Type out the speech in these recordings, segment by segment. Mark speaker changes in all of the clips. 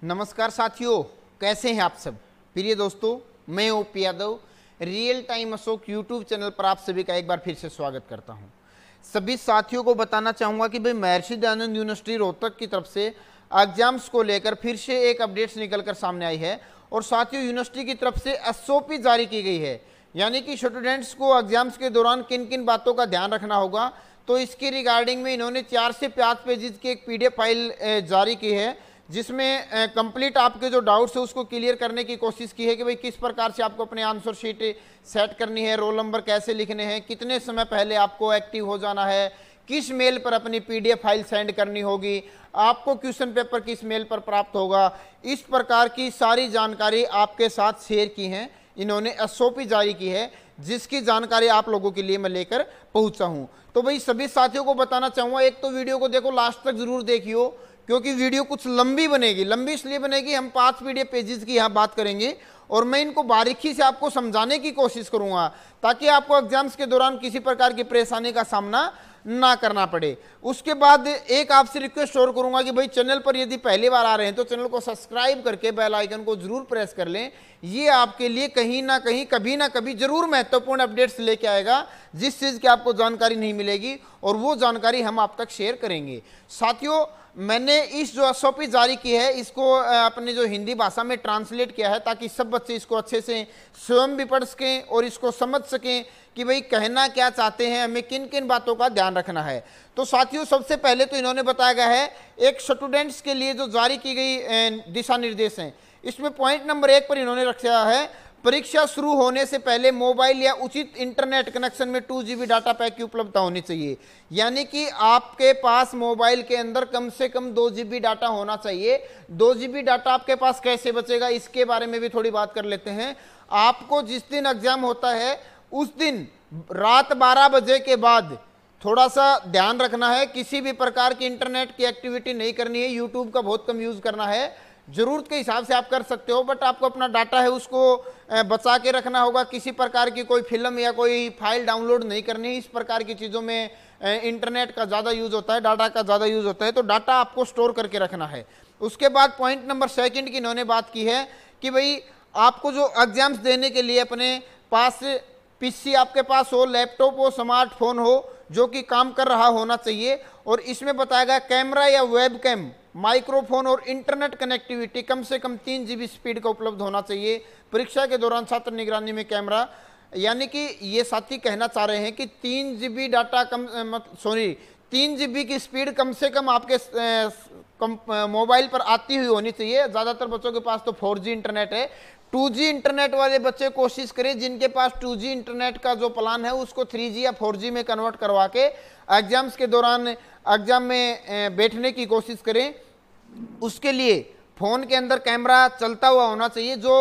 Speaker 1: नमस्कार साथियों, कैसे हैं आप सब। प्रिय दोस्तों, मैं OP Yadav real time Ashok YouTube channel पर आप सभी का एक बार फिर से स्वागत करता हूं। सभी साथियों को बताना चाहूँगा कि भाई महर्षि दयानंद यूनिवर्सिटी रोहतक की तरफ से एग्जाम्स को लेकर फिर से एक अपडेट्स निकल कर सामने आई है और साथियों यूनिवर्सिटी की तरफ से एसओपी जारी की गई है, यानी कि स्टूडेंट्स को एग्जाम्स के दौरान किन किन बातों का ध्यान रखना होगा। तो इसकी रिगार्डिंग में इन्होंने 4 से 5 पेजेस की एक PDF फाइल जारी की है, जिसमें कंप्लीट आपके जो डाउट्स है उसको क्लियर करने की कोशिश की है कि भाई किस प्रकार से आपको अपने आंसर शीट सेट करनी है, रोल नंबर कैसे लिखने हैं, कितने समय पहले आपको एक्टिव हो जाना है, किस मेल पर अपनी PDF फाइल सेंड करनी होगी, आपको क्वेश्चन पेपर किस मेल पर प्राप्त होगा। इस प्रकार की सारी जानकारी आपके साथ शेयर की है इन्होंने, SOP जारी की है, जिसकी जानकारी आप लोगों के लिए मैं लेकर पहुंचा हूं। तो भाई सभी साथियों को बताना चाहूँगा, एक तो वीडियो को देखो, लास्ट तक जरूर देखियो, क्योंकि वीडियो कुछ लंबी बनेगी। लंबी इसलिए बनेगी, हम 5 PDF पेजेस की यहाँ बात करेंगे और मैं इनको बारीकी से आपको समझाने की कोशिश करूँगा, ताकि आपको एग्जाम्स के दौरान किसी प्रकार की परेशानी का सामना ना करना पड़े। उसके बाद एक आपसे रिक्वेस्ट और करूंगा कि भाई चैनल पर यदि पहली बार आ रहे हैं तो चैनल को सब्सक्राइब करके बेल आइकन को जरूर प्रेस कर लें। ये आपके लिए कहीं ना कहीं कभी ना कभी जरूर महत्वपूर्ण अपडेट्स लेके आएगा, जिस चीज़ की आपको जानकारी नहीं मिलेगी और वो जानकारी हम आप तक शेयर करेंगे। साथियों, मैंने इस जो SOP जारी की है इसको अपने जो हिंदी भाषा में ट्रांसलेट किया है, ताकि सब बच्चे इसको अच्छे से स्वयं भी पढ़ सकें और इसको समझ सकें कि भाई कहना क्या चाहते हैं, हमें किन किन बातों का ध्यान रखना है। तो साथियों, सबसे पहले तो इन्होंने बताया गया है एक स्टूडेंट्स के लिए जो जारी की गई दिशा निर्देश हैं, इसमें पॉइंट नंबर 1 पर इन्होंने रखा है, परीक्षा शुरू होने से पहले मोबाइल या उचित इंटरनेट कनेक्शन में 2 GB डाटा पैक की उपलब्धता होनी चाहिए। यानी कि आपके पास मोबाइल के अंदर कम से कम 2 GB डाटा होना चाहिए। 2 GB डाटा आपके पास कैसे बचेगा, इसके बारे में भी थोड़ी बात कर लेते हैं। आपको जिस दिन एग्जाम होता है उस दिन रात 12 बजे के बाद थोड़ा सा ध्यान रखना है, किसी भी प्रकार की इंटरनेट की एक्टिविटी नहीं करनी है, यूट्यूब का बहुत कम यूज करना है। जरूरत के हिसाब से आप कर सकते हो, बट आपको अपना डाटा है उसको बचा के रखना होगा। किसी प्रकार की कोई फिल्म या कोई फाइल डाउनलोड नहीं करनी है। इस प्रकार की चीज़ों में इंटरनेट का ज़्यादा यूज होता है, डाटा का ज़्यादा यूज होता है, तो डाटा आपको स्टोर करके रखना है। उसके बाद पॉइंट नंबर 2 की इन्होंने बात की है कि भाई आपको जो एग्जाम्स देने के लिए अपने पास PC आपके पास हो, लैपटॉप हो, स्मार्टफोन हो जो कि काम कर रहा होना चाहिए। और इसमें बताया गया कैमरा या वेबकैम, माइक्रोफोन और इंटरनेट कनेक्टिविटी कम से कम 3 GB स्पीड का उपलब्ध होना चाहिए। परीक्षा के दौरान छात्र निगरानी में कैमरा, यानी कि ये साथी कहना चाह रहे हैं कि 3 GB डाटा 3 GB की स्पीड कम से कम आपके मोबाइल पर आती हुई होनी चाहिए। ज़्यादातर बच्चों के पास तो 4G इंटरनेट है। 2G इंटरनेट वाले बच्चे कोशिश करें, जिनके पास 2G इंटरनेट का जो प्लान है उसको 3G या 4G में कन्वर्ट करवा के एग्जाम्स के दौरान एग्जाम में बैठने की कोशिश करें। उसके लिए फ़ोन के अंदर कैमरा चलता हुआ होना चाहिए। जो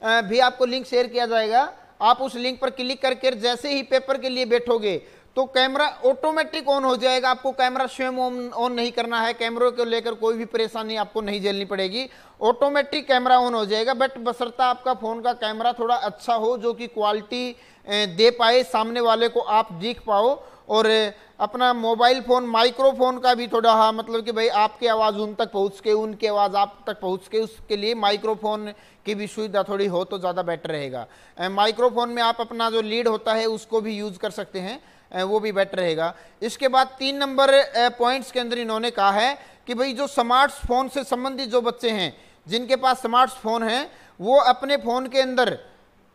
Speaker 1: भी आपको लिंक शेयर किया जाएगा, आप उस लिंक पर क्लिक करके जैसे ही पेपर के लिए बैठोगे तो कैमरा ऑटोमेटिक ऑन हो जाएगा। आपको कैमरा स्वयं ऑन नहीं करना है, कैमरों को लेकर कोई भी परेशानी आपको नहीं झेलनी पड़ेगी, ऑटोमेटिक कैमरा ऑन हो जाएगा। बट बशर्ते आपका फ़ोन का कैमरा थोड़ा अच्छा हो, जो कि क्वालिटी दे पाए, सामने वाले को आप दिख पाओ। और अपना मोबाइल फ़ोन, माइक्रोफोन का भी थोड़ा मतलब कि भाई आपकी आवाज़ उन तक पहुँच के, उनकी आवाज़ आप तक पहुँच के, उसके लिए माइक्रोफोन की भी सुविधा थोड़ी हो तो ज़्यादा बेटर रहेगा। माइक्रोफोन में आप अपना जो लीड होता है उसको भी यूज़ कर सकते हैं, वो भी बेटर रहेगा। इसके बाद 3 नंबर पॉइंट्स के अंदर इन्होंने कहा है कि भाई जो स्मार्टफोन से संबंधित जो बच्चे हैं, जिनके पास स्मार्टफोन हैं, वो अपने फ़ोन के अंदर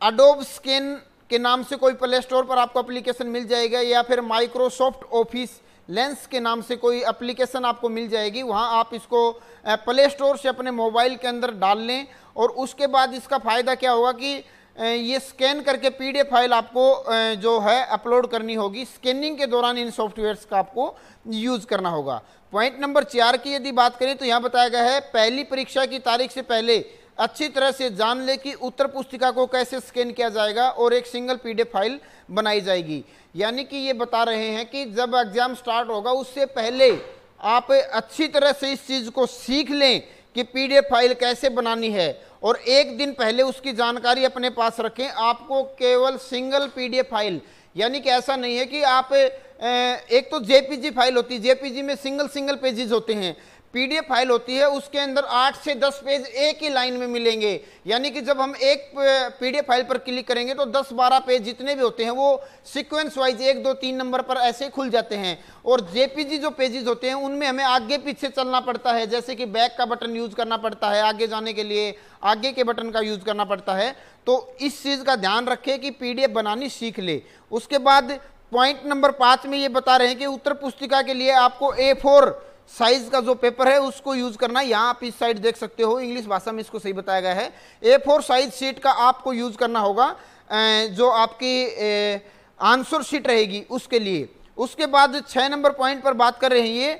Speaker 1: एडोब स्कैन के नाम से कोई प्ले स्टोर पर आपको एप्लीकेशन मिल जाएगा, या फिर माइक्रोसॉफ्ट ऑफिस लेंस के नाम से कोई एप्लीकेशन आपको मिल जाएगी। वहाँ आप इसको प्ले स्टोर से अपने मोबाइल के अंदर डाल लें। और उसके बाद इसका फ़ायदा क्या होगा कि ये स्कैन करके PDF फाइल आपको जो है अपलोड करनी होगी। स्कैनिंग के दौरान इन सॉफ्टवेयर्स का आपको यूज़ करना होगा। पॉइंट नंबर 4 की यदि बात करें तो यहाँ बताया गया है, पहली परीक्षा की तारीख से पहले अच्छी तरह से जान ले कि उत्तर पुस्तिका को कैसे स्कैन किया जाएगा और एक सिंगल PDF फाइल बनाई जाएगी। यानी कि ये बता रहे हैं कि जब एग्जाम स्टार्ट होगा उससे पहले आप अच्छी तरह से इस चीज़ को सीख लें कि PDF फाइल कैसे बनानी है, और एक दिन पहले उसकी जानकारी अपने पास रखें। आपको केवल सिंगल PDF फाइल, यानी कि ऐसा नहीं है कि आप एक तो JPG फाइल होती है, JPG में सिंगल पेजेस होते हैं, पीडीएफ फाइल होती है उसके अंदर 8 से 10 पेज एक ही लाइन में मिलेंगे। यानी कि जब हम एक पीडीएफ फाइल पर क्लिक करेंगे तो 10-12 पेज जितने भी होते हैं वो सीक्वेंस वाइज 1 2 3 नंबर पर ऐसे खुल जाते हैं। और जेपीजी जो पेजेस होते हैं उनमें हमें आगे पीछे चलना पड़ता है, जैसे कि बैक का बटन यूज करना पड़ता है, आगे जाने के लिए आगे के बटन का यूज करना पड़ता है। तो इस चीज का ध्यान रखें कि पीडीएफ बनानी सीख ले। उसके बाद पॉइंट नंबर 5 में ये बता रहे हैं कि उत्तर पुस्तिका के लिए आपको A4 साइज का जो पेपर है उसको यूज करना है। यहाँ आप इस साइड देख सकते हो, इंग्लिश भाषा में इसको सही बताया गया है। A4 साइज शीट का आपको यूज करना होगा, जो आपकी आंसर शीट रहेगी उसके लिए। उसके बाद 6 नंबर पॉइंट पर बात कर रहे हैं ये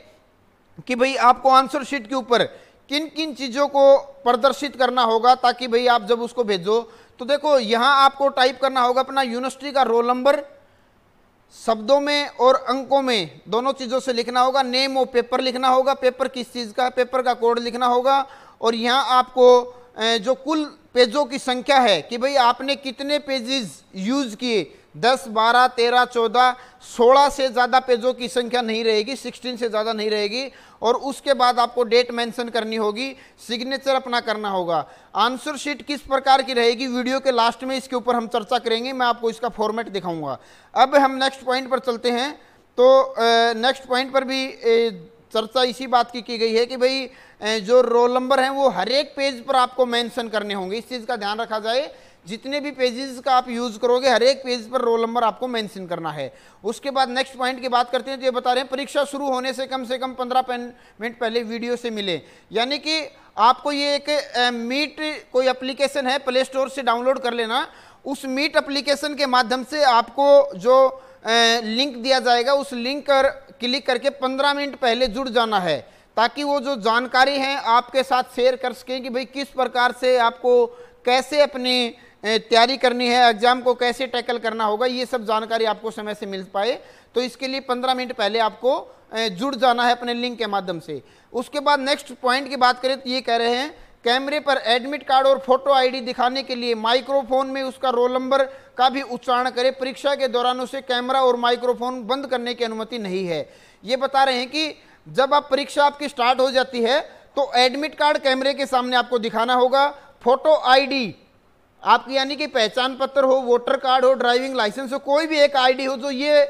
Speaker 1: कि भाई आपको आंसर शीट के ऊपर किन किन चीजों को प्रदर्शित करना होगा, ताकि भाई आप जब उसको भेजो तो देखो यहाँ आपको टाइप करना होगा अपना यूनिवर्सिटी का रोल नंबर, शब्दों में और अंकों में दोनों चीजों से लिखना होगा। नेम ऑफ पेपर लिखना होगा, पेपर किस चीज का, पेपर का कोड लिखना होगा। और यहाँ आपको जो कुल पेजों की संख्या है कि भाई आपने कितने पेजेस यूज किए, 10 12 13 14 16 से ज़्यादा पेजों की संख्या नहीं रहेगी, 16 से ज़्यादा नहीं रहेगी। और उसके बाद आपको डेट मेंशन करनी होगी, सिग्नेचर अपना करना होगा। आंसर शीट किस प्रकार की रहेगी वीडियो के लास्ट में इसके ऊपर हम चर्चा करेंगे, मैं आपको इसका फॉर्मेट दिखाऊंगा। अब हम नेक्स्ट पॉइंट पर चलते हैं। तो नेक्स्ट पॉइंट पर भी चर्चा इसी बात की गई है कि भाई जो रोल नंबर हैं वो हर एक पेज पर आपको मेंशन करने होंगे। इस चीज़ का ध्यान रखा जाए, जितने भी पेजेस का आप यूज करोगे हर एक पेज पर रोल नंबर आपको मेंशन करना है। उसके बाद नेक्स्ट पॉइंट की बात करते हैं तो ये बता रहे हैं परीक्षा शुरू होने से कम 15 मिनट पहले वीडियो से मिले। यानी कि आपको ये एक मीट कोई एप्लीकेशन है, प्ले स्टोर से डाउनलोड कर लेना। उस मीट एप्लीकेशन के माध्यम से आपको जो लिंक दिया जाएगा उस लिंक पर क्लिक करके 15 मिनट पहले जुड़ जाना है, ताकि वो जो जानकारी है आपके साथ शेयर कर सकें कि भाई किस प्रकार से आपको कैसे अपनी तैयारी करनी है, एग्जाम को कैसे टैकल करना होगा, ये सब जानकारी आपको समय से मिल पाए। तो इसके लिए 15 मिनट पहले आपको जुड़ जाना है अपने लिंक के माध्यम से। उसके बाद नेक्स्ट पॉइंट की बात करें तो ये कह रहे हैं कैमरे पर एडमिट कार्ड और फोटो आईडी दिखाने के लिए माइक्रोफोन में उसका रोल नंबर का भी उच्चारण करें। परीक्षा के दौरान उसे कैमरा और माइक्रोफोन बंद करने की अनुमति नहीं है। ये बता रहे हैं कि जब आप परीक्षा आपकी स्टार्ट हो जाती है तो एडमिट कार्ड कैमरे के सामने आपको दिखाना होगा, फोटो आईडी आपकी यानी कि पहचान पत्र हो, वोटर कार्ड हो, ड्राइविंग लाइसेंस हो, कोई भी एक आईडी हो जो ये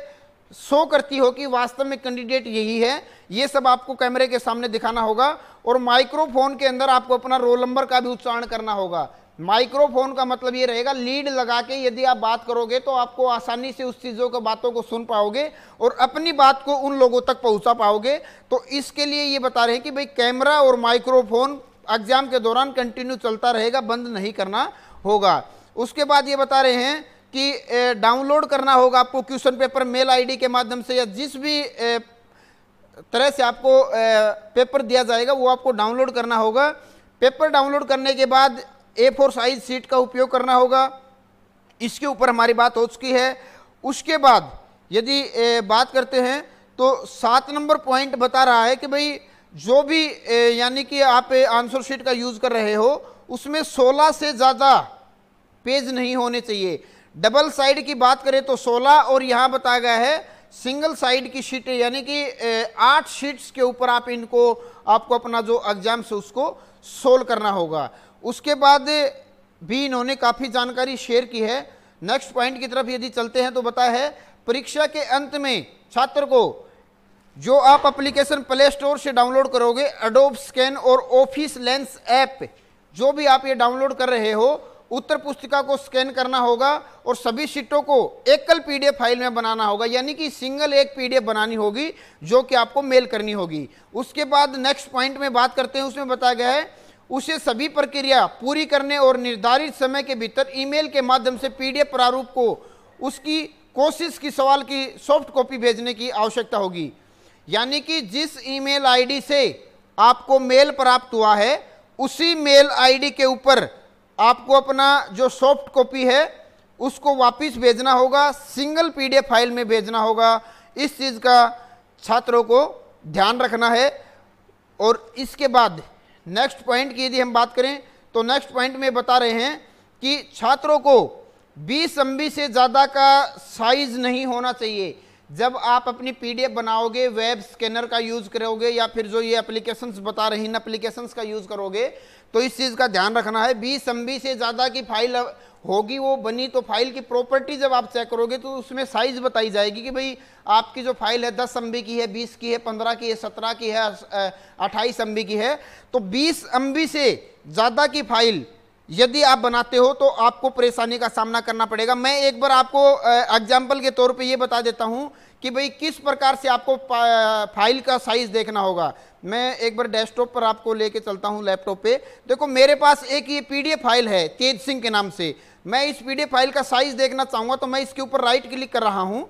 Speaker 1: शो करती हो कि वास्तव में कैंडिडेट यही है, ये सब आपको कैमरे के सामने दिखाना होगा। और माइक्रोफोन के अंदर आपको अपना रोल नंबर का भी उच्चारण करना होगा। माइक्रोफोन का मतलब ये रहेगा लीड लगा के यदि आप बात करोगे तो आपको आसानी से उस चीज़ों को बातों को सुन पाओगे और अपनी बात को उन लोगों तक पहुंचा पाओगे। तो इसके लिए ये बता रहे हैं कि भाई कैमरा और माइक्रोफोन एग्जाम के दौरान कंटिन्यू चलता रहेगा, बंद नहीं करना होगा। उसके बाद ये बता रहे हैं कि डाउनलोड करना होगा आपको क्वेश्चन पेपर मेल आईडी के माध्यम से, या जिस भी तरह से आपको पेपर दिया जाएगा वो आपको डाउनलोड करना होगा। पेपर डाउनलोड करने के बाद A4 साइज शीट का उपयोग करना होगा। इसके ऊपर हमारी बात हो चुकी है। उसके बाद यदि बात करते हैं तो 7 नंबर पॉइंट बता रहा है कि भाई जो भी यानी कि आप आंसर शीट का यूज कर रहे हो उसमें 16 से ज़्यादा पेज नहीं होने चाहिए। डबल साइड की बात करें तो 16, और यहाँ बताया गया है सिंगल साइड की शीटें यानी कि 8 शीट्स के ऊपर आपको अपना जो एग्जाम से उसको सोल्व करना होगा। उसके बाद भी इन्होंने काफ़ी जानकारी शेयर की है। नेक्स्ट पॉइंट की तरफ यदि चलते हैं तो बताया है परीक्षा के अंत में छात्र को जो आप एप्लीकेशन प्ले स्टोर से डाउनलोड करोगे, एडोब स्कैन और ऑफिस लेंस ऐप जो भी आप ये डाउनलोड कर रहे हो, उत्तर पुस्तिका को स्कैन करना होगा और सभी शीटों को एकल पीडीएफ फाइल में बनाना होगा, यानी कि सिंगल एक पीडीएफ बनानी होगी जो कि आपको मेल करनी होगी। उसके बाद नेक्स्ट पॉइंट में बात करते हैं, उसमें बताया गया है उसे सभी प्रक्रिया पूरी करने और निर्धारित समय के भीतर ईमेल के माध्यम से पीडीएफ प्रारूप को उसकी कोशिश की सवाल की सॉफ्ट कॉपी भेजने की आवश्यकता होगी। यानी कि जिस ईमेल आईडी से आपको मेल प्राप्त हुआ है उसी मेल आईडी के ऊपर आपको अपना जो सॉफ्ट कॉपी है उसको वापस भेजना होगा, सिंगल पीडीएफ फाइल में भेजना होगा। इस चीज़ का छात्रों को ध्यान रखना है। और इसके बाद नेक्स्ट पॉइंट की यदि हम बात करें तो नेक्स्ट पॉइंट में बता रहे हैं कि छात्रों को 20 MB से ज़्यादा का साइज नहीं होना चाहिए। जब आप अपनी पीडीएफ बनाओगे, वेब स्कैनर का यूज करोगे या फिर जो ये एप्लीकेशंस बता रही इन एप्लीकेशंस का यूज करोगे, तो इस चीज का ध्यान रखना है। 20 MB से ज्यादा की फाइल होगी वो बनी, तो फाइल की प्रॉपर्टी जब आप चेक करोगे तो उसमें साइज बताई जाएगी कि भाई आपकी जो फाइल है 10 MB की है, 20 की है, 15 की है, 17 की है, 28 MB की है। तो 20 MB से ज्यादा की फाइल यदि आप बनाते हो तो आपको परेशानी का सामना करना पड़ेगा। मैं एक बार आपको एग्जाम्पल के तौर पे ये बता देता हूं कि भाई किस प्रकार से आपको फाइल का साइज देखना होगा। मैं एक बार डेस्कटॉप पर आपको लेके चलता हूं, लैपटॉप पे। देखो मेरे पास एक ये पीडीएफ फाइल है तेज सिंह के नाम से। मैं इस पीडीएफ फाइल का साइज देखना चाहूंगा तो मैं इसके ऊपर राइट क्लिक कर रहा हूं,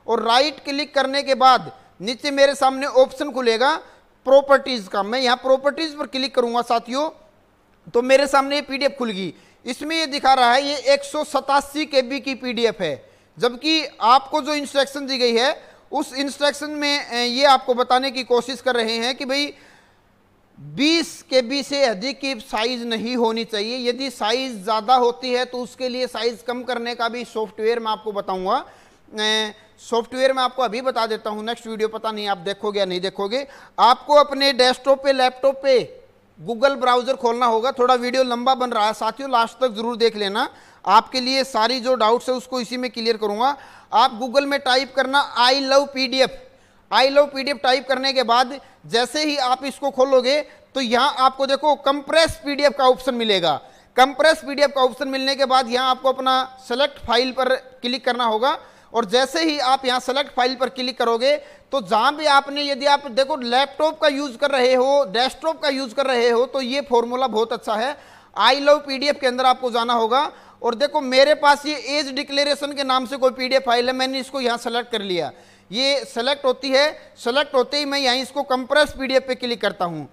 Speaker 1: और राइट क्लिक करने के बाद नीचे मेरे सामने ऑप्शन खुलेगा प्रॉपर्टीज का। मैं यहाँ प्रॉपर्टीज पर क्लिक करूंगा साथियों, तो मेरे सामने ये पीडीएफ खुल गई। इसमें ये दिखा रहा है ये 187 KB की पीडीएफ है, जबकि आपको जो इंस्ट्रक्शन दी गई है उस इंस्ट्रक्शन में ये आपको बताने की कोशिश कर रहे हैं कि भाई 20 KB से अधिक की साइज नहीं होनी चाहिए। यदि साइज ज़्यादा होती है तो उसके लिए साइज कम करने का भी सॉफ्टवेयर मैं आपको बताऊंगा। सॉफ्टवेयर मैं आपको अभी बता देता हूं, नेक्स्ट वीडियो पता नहीं आप देखोगे या नहीं देखोगे। आपको अपने डेस्कटॉप पे, लैपटॉप पे गूगल ब्राउजर खोलना होगा। थोड़ा वीडियो लंबा बन रहा है साथियों, लास्ट तक जरूर देख लेना। आपके लिए सारी जो डाउट्स है उसको इसी में क्लियर करूंगा। आप गूगल में टाइप करना I love PDF. I love PDF type करने के बाद जैसे ही आप इसको खोलोगे तो यहां आपको देखो कंप्रेस पीडीएफ का ऑप्शन मिलेगा। कंप्रेस पीडीएफ का ऑप्शन मिलने के बाद यहां आपको अपना सेलेक्ट फाइल पर क्लिक करना होगा, और जैसे ही आप यहां सेलेक्ट फाइल पर क्लिक करोगे तो जहां भी आपने, यदि आप देखो लैपटॉप का यूज कर रहे हो, डेस्कटॉप का यूज कर रहे हो, तो ये फॉर्मूला बहुत अच्छा है। आई लव पीडीएफ के अंदर आपको जाना होगा, और देखो मेरे पास ये एज डिक्लेरेशन के नाम से कोई पीडीएफ फाइल है, मैंने इसको यहां सेलेक्ट कर लिया। ये सेलेक्ट होती है, सेलेक्ट होते ही मैं यहां इसको कंप्रेस पीडीएफ पे क्लिक करता हूं।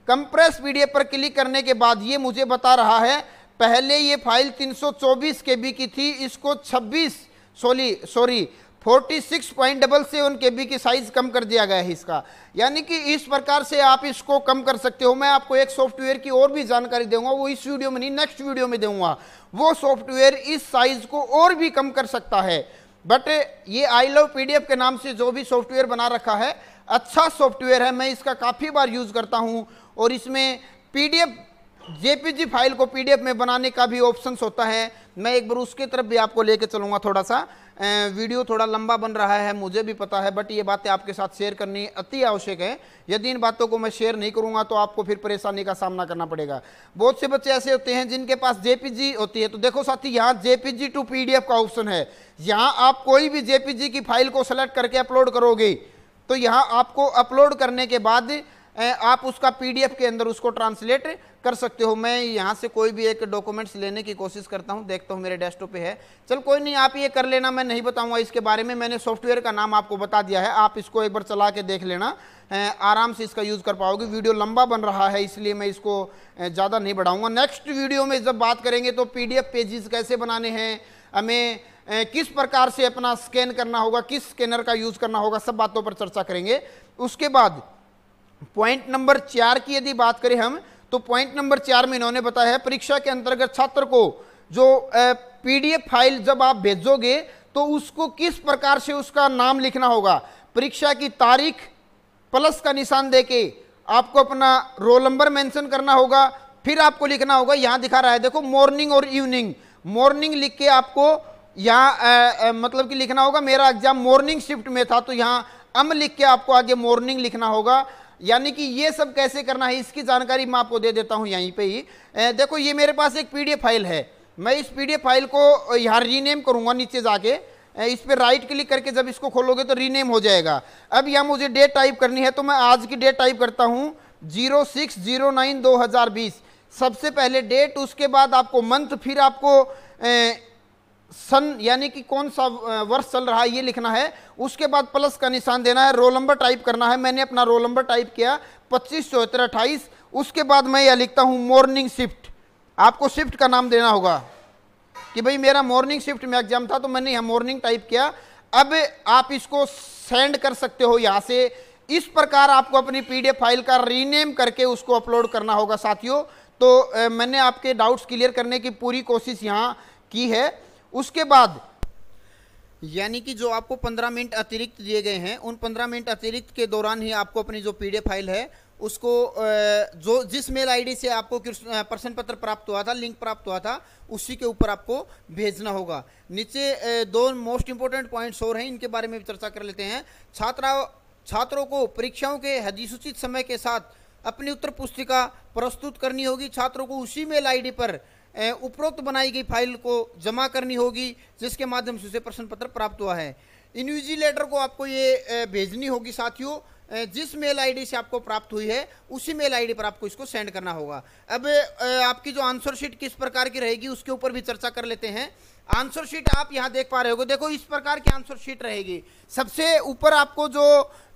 Speaker 1: कंप्रेस पीडीएफ पर क्लिक करने के बाद ये मुझे बता रहा है, पहले ये फाइल 324 KB की थी, इसको 46.7 KB की साइज कम कर दिया गया है इसका। यानी कि इस प्रकार से आप इसको कम कर सकते हो। मैं आपको एक सॉफ्टवेयर की और भी जानकारी दूंगा, वो इस वीडियो में नहीं, नेक्स्ट वीडियो में दूंगा। वो सॉफ्टवेयर इस साइज को और भी कम कर सकता है। बट ये आई लव पीडीएफ के नाम से जो भी सॉफ्टवेयर बना रखा है, अच्छा सॉफ्टवेयर है, मैं इसका काफ़ी बार यूज़ करता हूँ। और इसमें पीडीएफ जेपीजी फाइल को पीडीएफ में बनाने का भी ऑप्शंस होता है। मैं एक बार उसके तरफ भी आपको लेके चलूँगा। थोड़ा सा वीडियो थोड़ा लंबा बन रहा है, मुझे भी पता है, बट ये बातें आपके साथ शेयर करनी अति आवश्यक है। यदि इन बातों को मैं शेयर नहीं करूँगा तो आपको फिर परेशानी का सामना करना पड़ेगा। बहुत से बच्चे ऐसे होते हैं जिनके पास जेपीजी होती है। तो देखो साथी, यहाँ जेपीजी टू पीडीएफ का ऑप्शन है। यहाँ आप कोई भी जेपीजी की फाइल को सेलेक्ट करके अपलोड करोगे तो यहाँ आपको अपलोड करने के बाद आप उसका पीडीएफ के अंदर उसको ट्रांसलेट कर सकते हो। मैं यहाँ से कोई भी एक डॉक्यूमेंट्स लेने की कोशिश करता हूँ, देखता हूँ मेरे डेस्कटॉप पे है। चल कोई नहीं, आप ये कर लेना, मैं नहीं बताऊँगा इसके बारे में। मैंने सॉफ्टवेयर का नाम आपको बता दिया है, आप इसको एक बार चला के देख लेना, आराम से इसका यूज़ कर पाओगे। वीडियो लंबा बन रहा है इसलिए मैं इसको ज़्यादा नहीं बढ़ाऊँगा। नेक्स्ट वीडियो में जब बात करेंगे तो पीडीएफ पेजेस कैसे बनाने हैं, हमें किस प्रकार से अपना स्कैन करना होगा, किस स्कैनर का यूज़ करना होगा, सब बातों पर चर्चा करेंगे। उसके बाद पॉइंट नंबर 4 की यदि बात करें हम, तो पॉइंट नंबर 4 में इन्होंने बताया है परीक्षा के अंतर्गत छात्र को जो पीडीएफ फाइल जब आप भेजोगे तो उसको किस प्रकार से उसका नाम लिखना होगा। परीक्षा की तारीख प्लस का निशान देके आपको अपना रोल नंबर मेंशन करना होगा। फिर आपको लिखना होगा, यहां दिखा रहा है देखो, मॉर्निंग और इवनिंग। मॉर्निंग लिख के आपको यहाँ मतलब कि लिखना होगा मेरा एग्जाम मॉर्निंग शिफ्ट में था, तो यहाँ लिख के आपको आगे मॉर्निंग लिखना होगा। यानी कि ये सब कैसे करना है इसकी जानकारी मैं आपको दे देता हूं यहीं पे ही। देखो ये मेरे पास एक पीडीएफ फाइल है, मैं इस पीडीएफ फाइल को यहाँ रीनेम करूंगा। नीचे जाके इस पर राइट क्लिक करके जब इसको खोलोगे तो रीनेम हो जाएगा। अब यहाँ मुझे डेट टाइप करनी है, तो मैं आज की डेट टाइप करता हूँ 06/09/2020। सबसे पहले डेट, उसके बाद आपको मंथ, फिर आपको सन यानी कि कौन सा वर्ष चल रहा है ये लिखना है। उसके बाद प्लस का निशान देना है, रोल नंबर टाइप करना है। मैंने अपना रोल नंबर टाइप किया 25/74/28। उसके बाद मैं यह लिखता हूं मॉर्निंग शिफ्ट। आपको शिफ्ट का नाम देना होगा कि भाई मेरा मॉर्निंग शिफ्ट में एग्जाम था, तो मैंने यहाँ मॉर्निंग टाइप किया। अब आप इसको सेंड कर सकते हो यहाँ से। इस प्रकार आपको अपनी पीडीएफ फाइल का रीनेम करके उसको अपलोड करना होगा साथियों। तो मैंने आपके डाउट्स क्लियर करने की पूरी कोशिश यहाँ की है। उसके बाद यानी कि जो आपको 15 मिनट अतिरिक्त दिए गए हैं, उन 15 मिनट अतिरिक्त के दौरान ही आपको अपनी जो पीडीएफ फाइल है उसको जो जिस मेल आईडी से आपको प्रश्न पत्र प्राप्त हुआ था, लिंक प्राप्त हुआ था, उसी के ऊपर आपको भेजना होगा। नीचे दो मोस्ट इंपोर्टेंट पॉइंट्स और हैं, इनके बारे में भी चर्चा कर लेते हैं। छात्रों को परीक्षाओं के अधिसूचित समय के साथ अपनी उत्तर पुस्तिका प्रस्तुत करनी होगी। छात्रों को उसी मेल आईडी पर उपरोक्त बनाई गई फाइल को जमा करनी होगी जिसके माध्यम से उसे प्रश्न पत्र प्राप्त हुआ है। इन्विजिलेटर को आपको ये भेजनी होगी साथियों, जिस मेल आईडी से आपको प्राप्त हुई है उसी मेल आईडी पर आपको इसको सेंड करना होगा। अब आपकी जो आंसर शीट किस प्रकार की रहेगी उसके ऊपर भी चर्चा कर लेते हैं। आंसर शीट आप यहां देख पा रहे हो, देखो इस प्रकार की आंसर शीट रहेगी। सबसे ऊपर आपको जो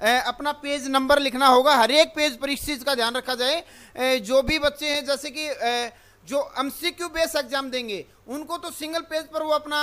Speaker 1: अपना पेज नंबर लिखना होगा, हर एक पेज पर इस चीज का ध्यान रखा जाए। जो भी बच्चे हैं जैसे कि जो एमसीक्यू बेस एग्जाम देंगे उनको तो सिंगल पेज पर वो अपना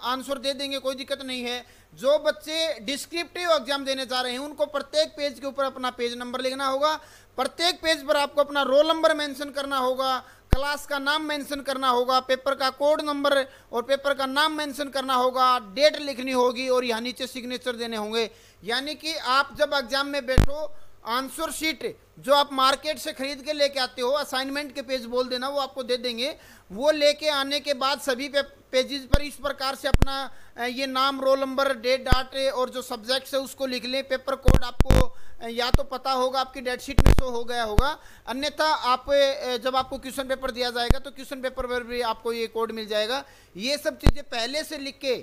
Speaker 1: आंसर दे देंगे, कोई दिक्कत नहीं है। जो बच्चे डिस्क्रिप्टिव एग्जाम देने जा रहे हैं उनको प्रत्येक पेज के ऊपर अपना पेज नंबर लिखना होगा। प्रत्येक पेज पर आपको अपना रोल नंबर मेंशन करना होगा, क्लास का नाम मेंशन करना होगा, पेपर का कोड नंबर और पेपर का नाम मेंशन करना होगा, डेट लिखनी होगी और यहाँ नीचे सिग्नेचर देने होंगे। यानी कि आप जब एग्जाम में बैठो, आंसर शीट जो आप मार्केट से खरीद के लेके आते हो, असाइनमेंट के पेज बोल देना, वो आपको दे देंगे। वो लेके आने के बाद सभी पेजेस पर इस प्रकार से अपना ये नाम, रोल नंबर, डेट डाट और जो सब्जेक्ट्स है उसको लिख लें। पेपर कोड आपको या तो पता होगा, आपकी डेट शीट में शो हो गया होगा, अन्यथा आप जब आपको क्वेश्चन पेपर दिया जाएगा तो क्वेश्चन पेपर पर भी आपको ये कोड मिल जाएगा। ये सब चीज़ें पहले से लिख के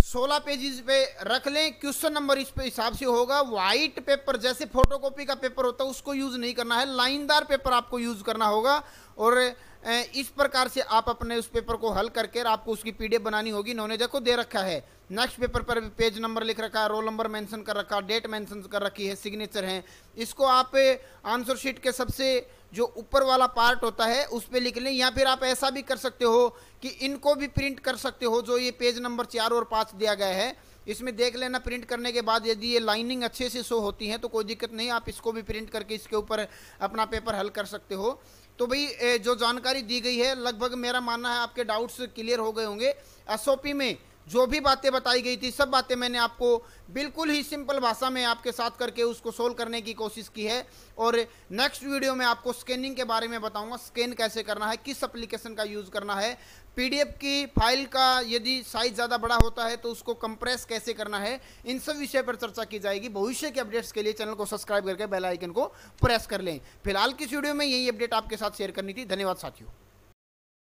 Speaker 1: 16 पेजेस पे रख लें। क्वेश्चन नंबर इस पे हिसाब से होगा। व्हाइट पेपर जैसे फोटोकॉपी का पेपर होता है उसको यूज नहीं करना है, लाइनदार पेपर आपको यूज करना होगा। और इस प्रकार से आप अपने उस पेपर को हल करके आपको उसकी पीडीएफ बनानी होगी। इन्होंने देखो दे रखा है, नेक्स्ट पेपर पर भी पेज नंबर लिख रखा है, रोल नंबर मेंशन कर रखा, डेट मेंशन कर रखी है, सिग्नेचर है। इसको आप आंसर शीट के सबसे जो ऊपर वाला पार्ट होता है उस पर लिख लें, या फिर आप ऐसा भी कर सकते हो कि इनको भी प्रिंट कर सकते हो। जो ये पेज नंबर 4 और 5 दिया गया है इसमें देख लेना, प्रिंट करने के बाद यदि ये लाइनिंग अच्छे से शो होती है तो कोई दिक्कत नहीं, आप इसको भी प्रिंट करके इसके ऊपर अपना पेपर हल कर सकते हो। तो भाई जो जानकारी दी गई है लगभग मेरा मानना है आपके डाउट्स क्लियर हो गए होंगे। एसओपी में जो भी बातें बताई गई थी सब बातें मैंने आपको बिल्कुल ही सिंपल भाषा में आपके साथ करके उसको सोल्व करने की कोशिश की है। और नेक्स्ट वीडियो में आपको स्कैनिंग के बारे में बताऊंगा, स्कैन कैसे करना है, किस एप्लीकेशन का यूज़ करना है, पीडीएफ की फाइल का यदि साइज ज़्यादा बड़ा होता है तो उसको कंप्रेस कैसे करना है, इन सब विषय पर चर्चा की जाएगी। भविष्य के अपडेट्स के लिए चैनल को सब्सक्राइब करके बेल आइकन को प्रेस कर लें। फिलहाल किस वीडियो में यही अपडेट आपके साथ शेयर करनी थी। धन्यवाद साथियों।